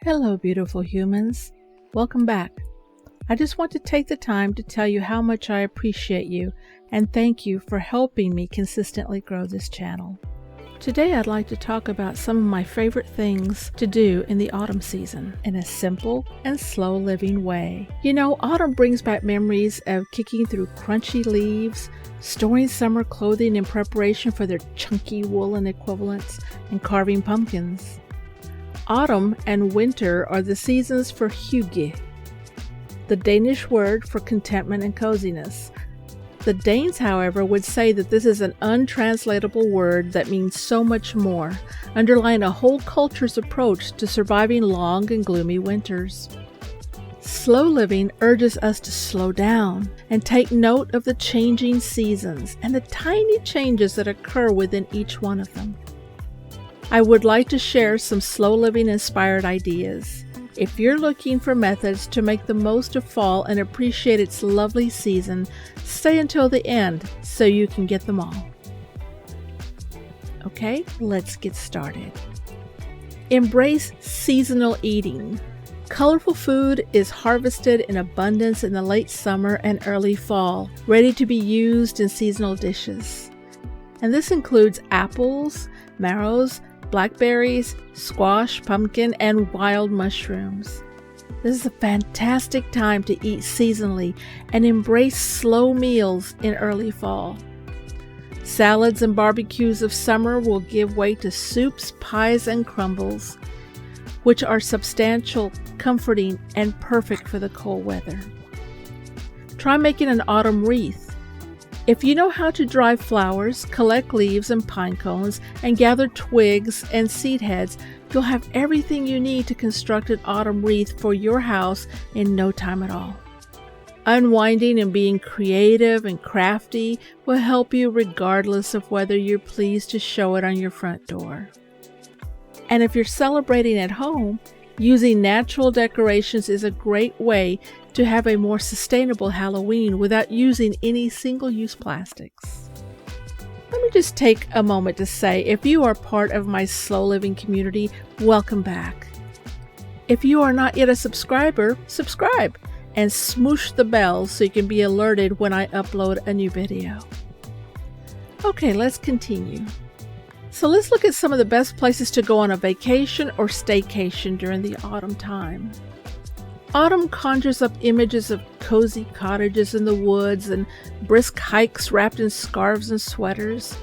Hello, beautiful humans. Welcome back. I just want to take the time to tell you how much I appreciate you and thank you for helping me consistently grow this channel. Today I'd like to talk about some of my favorite things to do in the autumn season in a simple and slow living way. You know, autumn brings back memories of kicking through crunchy leaves, storing summer clothing in preparation for their chunky woolen equivalents, and carving pumpkins. Autumn and winter are the seasons for hygge, the Danish word for contentment and coziness. The Danes, however, would say that this is an untranslatable word that means so much more, underlying a whole culture's approach to surviving long and gloomy winters. Slow living urges us to slow down and take note of the changing seasons and the tiny changes that occur within each one of them. I would like to share some slow living inspired ideas. If you're looking for methods to make the most of fall and appreciate its lovely season, stay until the end so you can get them all. Okay, let's get started. Embrace seasonal eating. Colorful food is harvested in abundance in the late summer and early fall, ready to be used in seasonal dishes. And this includes apples, marrows, blackberries, squash, pumpkin, and wild mushrooms. This is a fantastic time to eat seasonally and embrace slow meals in early fall. Salads and barbecues of summer will give way to soups, pies, and crumbles, which are substantial, comforting, and perfect for the cold weather. Try making an autumn wreath. If you know how to dry flowers, collect leaves and pine cones, and gather twigs and seed heads, you'll have everything you need to construct an autumn wreath for your house in no time at all. Unwinding and being creative and crafty will help you regardless of whether you're pleased to show it on your front door. And if you're celebrating at home, using natural decorations is a great way to have a more sustainable Halloween without using any single-use plastics. Let me just take a moment to say, if you are part of my slow living community, welcome back. If you are not yet a subscriber, subscribe and smoosh the bell so you can be alerted when I upload a new video. Okay, let's continue. So let's look at some of the best places to go on a vacation or staycation during the autumn time. Autumn conjures up images of cozy cottages in the woods and brisk hikes wrapped in scarves and sweaters.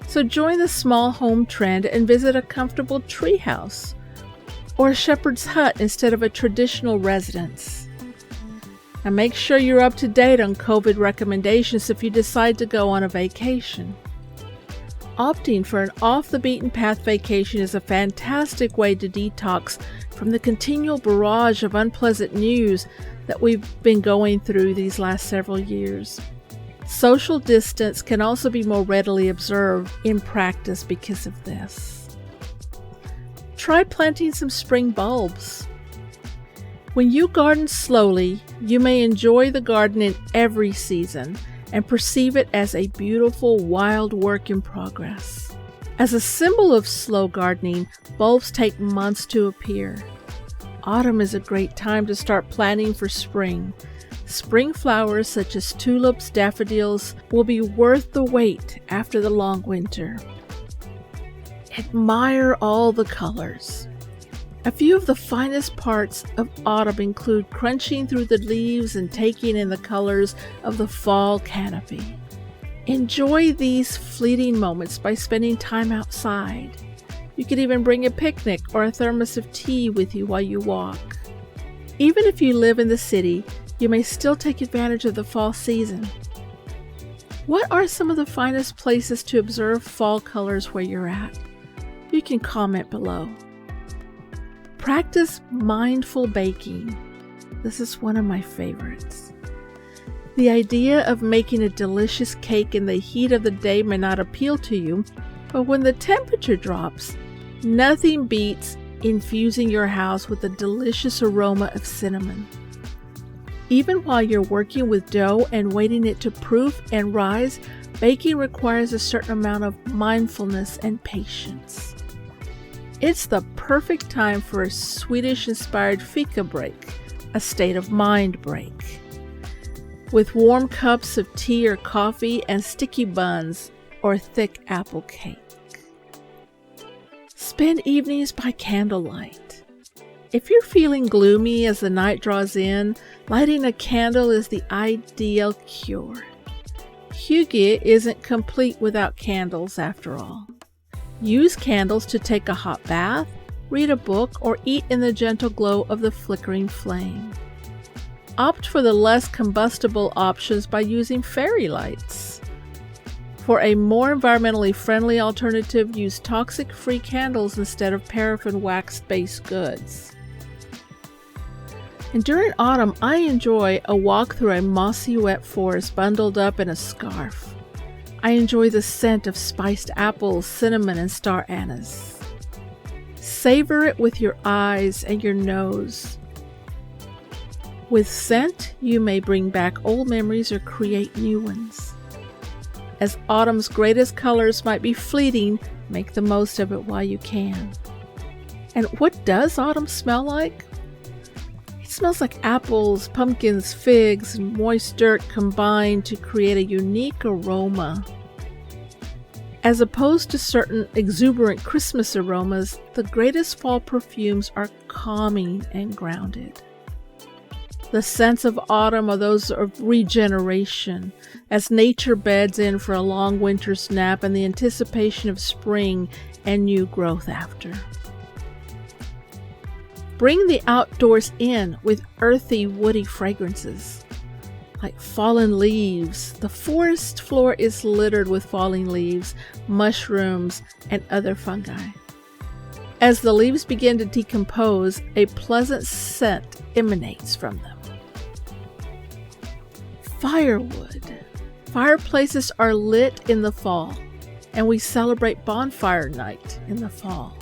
So join the small home trend and visit a comfortable treehouse or a shepherd's hut instead of a traditional residence. And make sure you're up to date on COVID recommendations if you decide to go on a vacation. Opting for an off-the-beaten-path vacation is a fantastic way to detox from the continual barrage of unpleasant news that we've been going through these last several years. Social distance can also be more readily observed in practice because of this. Try planting some spring bulbs. When you garden slowly, you may enjoy the garden in every season and perceive it as a beautiful, wild work in progress. As a symbol of slow gardening, bulbs take months to appear. Autumn is a great time to start planning for spring. Spring flowers such as tulips, daffodils will be worth the wait after the long winter. Admire all the colors. A few of the finest parts of autumn include crunching through the leaves and taking in the colors of the fall canopy. Enjoy these fleeting moments by spending time outside. You could even bring a picnic or a thermos of tea with you while you walk. Even if you live in the city, you may still take advantage of the fall season. What are some of the finest places to observe fall colors where you're at? You can comment below. Practice mindful baking. This is one of my favorites. The idea of making a delicious cake in the heat of the day may not appeal to you, but when the temperature drops, nothing beats infusing your house with a delicious aroma of cinnamon. Even while you're working with dough and waiting it to proof and rise, baking requires a certain amount of mindfulness and patience. It's the perfect time for a Swedish-inspired fika break, a state of mind break. With warm cups of tea or coffee and sticky buns or thick apple cake. Spend evenings by candlelight. If you're feeling gloomy as the night draws in, lighting a candle is the ideal cure. Hygge isn't complete without candles after all. Use candles to take a hot bath, read a book, or eat in the gentle glow of the flickering flame. Opt for the less combustible options by using fairy lights. For a more environmentally friendly alternative, use toxic-free candles instead of paraffin wax-based goods. And during autumn, I enjoy a walk through a mossy wet forest bundled up in a scarf. I enjoy the scent of spiced apples, cinnamon, and star anise. Savor it with your eyes and your nose. With scent, you may bring back old memories or create new ones. As autumn's greatest colors might be fleeting, make the most of it while you can. And what does autumn smell like? It smells like apples, pumpkins, figs, and moist dirt combined to create a unique aroma. As opposed to certain exuberant Christmas aromas, the greatest fall perfumes are calming and grounded. The scents of autumn are those of regeneration, as nature beds in for a long winter's nap and the anticipation of spring and new growth after. Bring the outdoors in with earthy, woody fragrances. Like fallen leaves, the forest floor is littered with falling leaves, mushrooms, and other fungi. As the leaves begin to decompose, a pleasant scent emanates from them. Firewood. Fireplaces are lit in the fall, and we celebrate bonfire night in the fall.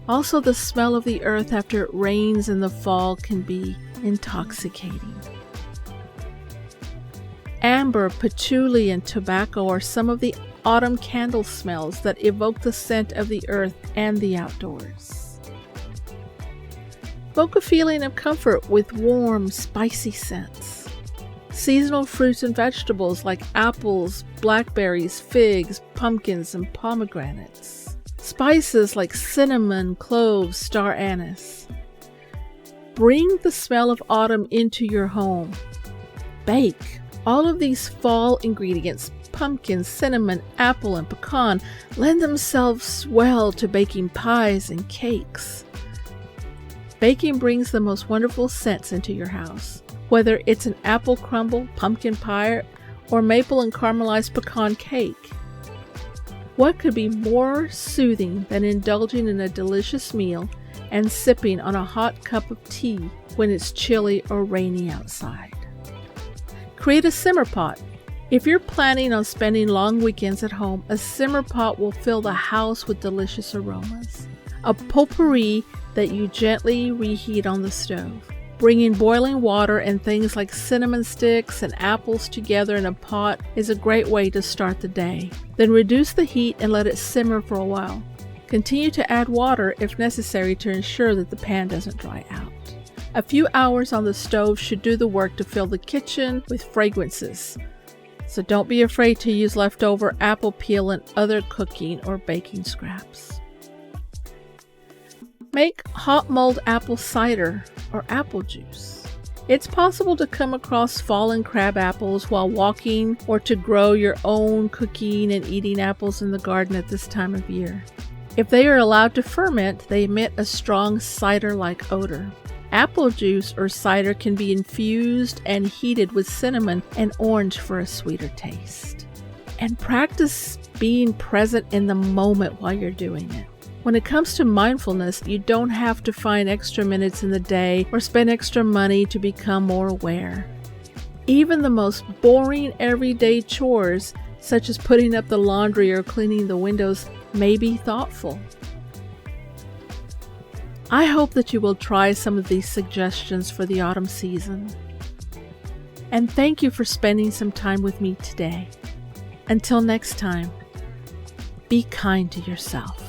Also, the smell of the earth after it rains in the fall can be intoxicating. Amber, patchouli, and tobacco are some of the autumn candle smells that evoke the scent of the earth and the outdoors. Evoke a feeling of comfort with warm, spicy scents. Seasonal fruits and vegetables like apples, blackberries, figs, pumpkins, and pomegranates. Spices like cinnamon, cloves, star anise. Bring the smell of autumn into your home. Bake. All of these fall ingredients, pumpkin, cinnamon, apple, and pecan, lend themselves well to baking pies and cakes. Baking brings the most wonderful scents into your house. Whether it's an apple crumble, pumpkin pie, or maple and caramelized pecan cake. What could be more soothing than indulging in a delicious meal and sipping on a hot cup of tea when it's chilly or rainy outside? Create a simmer pot. If you're planning on spending long weekends at home, a simmer pot will fill the house with delicious aromas. A potpourri that you gently reheat on the stove. Bringing boiling water and things like cinnamon sticks and apples together in a pot is a great way to start the day. Then reduce the heat and let it simmer for a while. Continue to add water if necessary to ensure that the pan doesn't dry out. A few hours on the stove should do the work to fill the kitchen with fragrances. So don't be afraid to use leftover apple peel and other cooking or baking scraps. Make hot mulled apple cider or apple juice. It's possible to come across fallen crab apples while walking or to grow your own cooking and eating apples in the garden at this time of year. If they are allowed to ferment, they emit a strong cider-like odor. Apple juice or cider can be infused and heated with cinnamon and orange for a sweeter taste. And practice being present in the moment while you're doing it. When it comes to mindfulness, you don't have to find extra minutes in the day or spend extra money to become more aware. Even the most boring everyday chores, such as putting up the laundry or cleaning the windows, may be thoughtful. I hope that you will try some of these suggestions for the autumn season. And thank you for spending some time with me today. Until next time, be kind to yourself.